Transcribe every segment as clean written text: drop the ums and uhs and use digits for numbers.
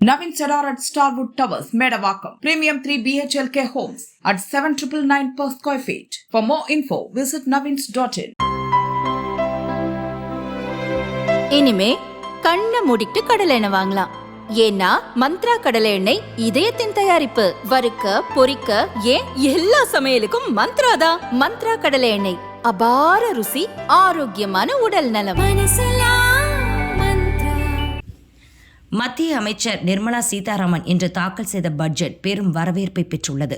Navin Cedar at Starwood Towers, Medavakkam. Premium 3 BHLK homes at 7,999 per square feet. For more info, visit navins.in. இனிமே கண்ணை மூடிட்டு கடலை எண்ணெய் வாங்கலாம். ஏன்னா மந்த்ரா கடலை எண்ணெய் இதயத்தின் தயாரிப்பு. வறுக்க பொரிக்க ஏன் எல்லா சமையலுக்கும் மந்த்ரா தான். மந்த்ரா கடலை எண்ணெய் அபார ருசி, ஆரோக்கியமான உடல் நலம். மத்திய அமைச்சர் நிர்மலா சீதாராமன் இன்று தாக்கல் செய்த பட்ஜெட் பெரும் வரவேற்பை பெற்றுள்ளது.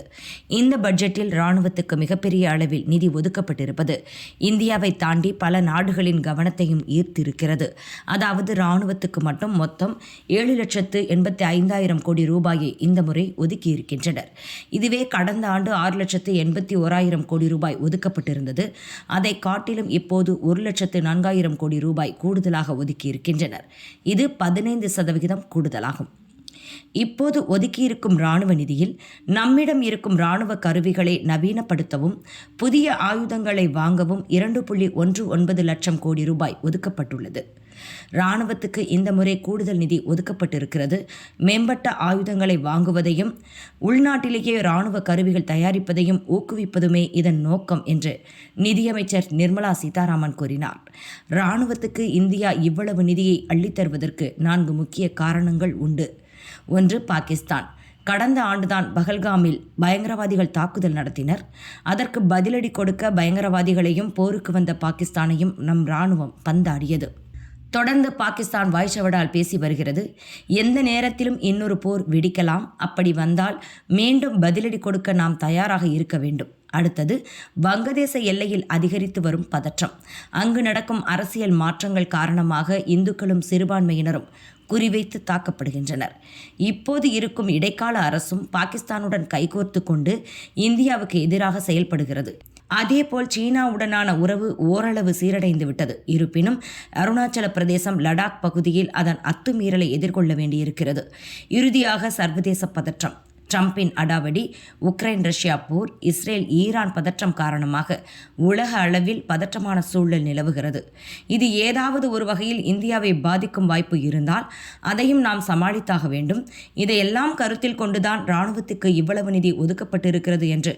இந்த பட்ஜெட்டில் ராணுவத்துக்கு மிகப்பெரிய அளவில் நிதி ஒதுக்கப்பட்டிருப்பது இந்தியாவை தாண்டி பல நாடுகளின் கவனத்தையும் ஈர்த்திருக்கிறது. அதாவது ராணுவத்துக்கு மட்டும் மொத்தம் 7,85,000 கோடி ரூபாயை இந்த முறை ஒதுக்கியிருக்கின்றனர். இதுவே கடந்த ஆண்டு 6,81,000 கோடி ரூபாய் ஒதுக்கப்பட்டிருந்தது. அதை காட்டிலும் இப்போது 1,04,000 கோடி ரூபாய் கூடுதலாக ஒதுக்கியிருக்கின்றனர். இது 15% கூடுதலாகும். இப்போது ஒதுக்கியிருக்கும் இராணுவ நிதியில் நம்மிடம் இருக்கும் இராணுவ கருவிகளை நவீனப்படுத்தவும் புதிய ஆயுதங்களை வாங்கவும் 2.19 லட்சம் கோடி ரூபாய் ஒதுக்கப்பட்டுள்ளது. இராணுவத்துக்கு இந்த முறை கூடுதல் நிதி ஒதுக்கப்பட்டிருக்கிறது. மேம்பட்ட ஆயுதங்களை வாங்குவதையும் உள்நாட்டிலேயே இராணுவ கருவிகள் தயாரிப்பதையும் ஊக்குவிப்பதுமே இதன் நோக்கம் என்று நிதியமைச்சர் நிர்மலா சீதாராமன் கூறினார். இராணுவத்துக்கு இந்தியா இவ்வளவு நிதியை அள்ளித்தருவதற்கு 4 முக்கிய காரணங்கள் உண்டு. 1. பாகிஸ்தான். கடந்த ஆண்டுதான் பஹல்காமில் பயங்கரவாதிகள் தாக்குதல் நடத்தினர். அதற்கு பதிலடி கொடுக்க பயங்கரவாதிகளையும் போருக்கு வந்த பாகிஸ்தானையும் நம் இராணுவம் பந்தாடியது. தொடர்ந்து பாகிஸ்தான் வாய்ச்சவடால் பேசி வருகிறது. எந்த நேரத்திலும் இன்னொரு போர் வெடிக்கலாம். அப்படி வந்தால் மீண்டும் பதிலடி கொடுக்க நாம் தயாராக இருக்க வேண்டும். அடுத்தது, வங்கதேச எல்லையில் அதிகரித்து வரும் பதற்றம். அங்கு நடக்கும் அரசியல் மாற்றங்கள் காரணமாக இந்துக்களும் சிறுபான்மையினரும் குறிவைத்து தாக்கப்படுகின்றனர். இப்போது இருக்கும் இடைக்கால அரசும் பாகிஸ்தானுடன் கைகோர்த்து கொண்டு இந்தியாவுக்கு எதிராக செயல்படுகிறது. அதேபோல் சீனாவுடனான உறவு ஓரளவு சீரடைந்து விட்டது. இருப்பினும் அருணாச்சல பிரதேசம், லடாக் பகுதியில் அதன் அத்துமீறலை எதிர்கொள்ள வேண்டியிருக்கிறது. இறுதியாக சர்வதேச பதற்றம். ட்ரம்பின் அடாவடி, உக்ரைன் ரஷ்யா போர், இஸ்ரேல் ஈரான் பதற்றம் காரணமாக உலக அளவில் பதற்றமான சூழல் நிலவுகிறது. இது ஏதாவது ஒரு வகையில் இந்தியாவை பாதிக்கும் வாய்ப்பு இருந்தால் அதையும் நாம் சமாளித்தாக வேண்டும். இதையெல்லாம் கருத்தில் கொண்டுதான் இராணுவத்துக்கு இவ்வளவு நிதி ஒதுக்கப்பட்டிருக்கிறது என்று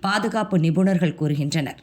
பாதுகாப்பு நிபுணர்கள் கூறுகின்றனர்.